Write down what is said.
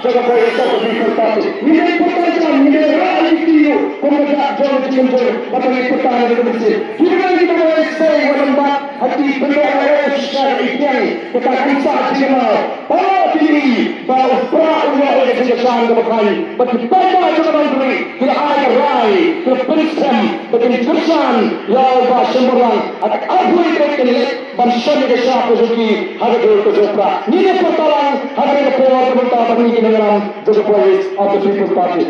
Jogadores of the People's Party. Ninguém importante, ninguém reality, como já John Jimbo, mas também importante do Brasil. Que grande como é esse aí, o Lombar, aqui, primeiro é o Xixar e quem, porque a cansada de nós. Olha aqui, para o prato de uma hora de Xixar do Bacai, mas que pega a jogadora que a área Rai, que o Princeton, porque ele Christian, Yao Ba Shimboran, at Abu Ibrahim, Banshani de Shah Jogi, Hagadu to Jopra. Nina Potalan, Hagadu Power, the Mutaba, Nikin, the voice of the People's Party.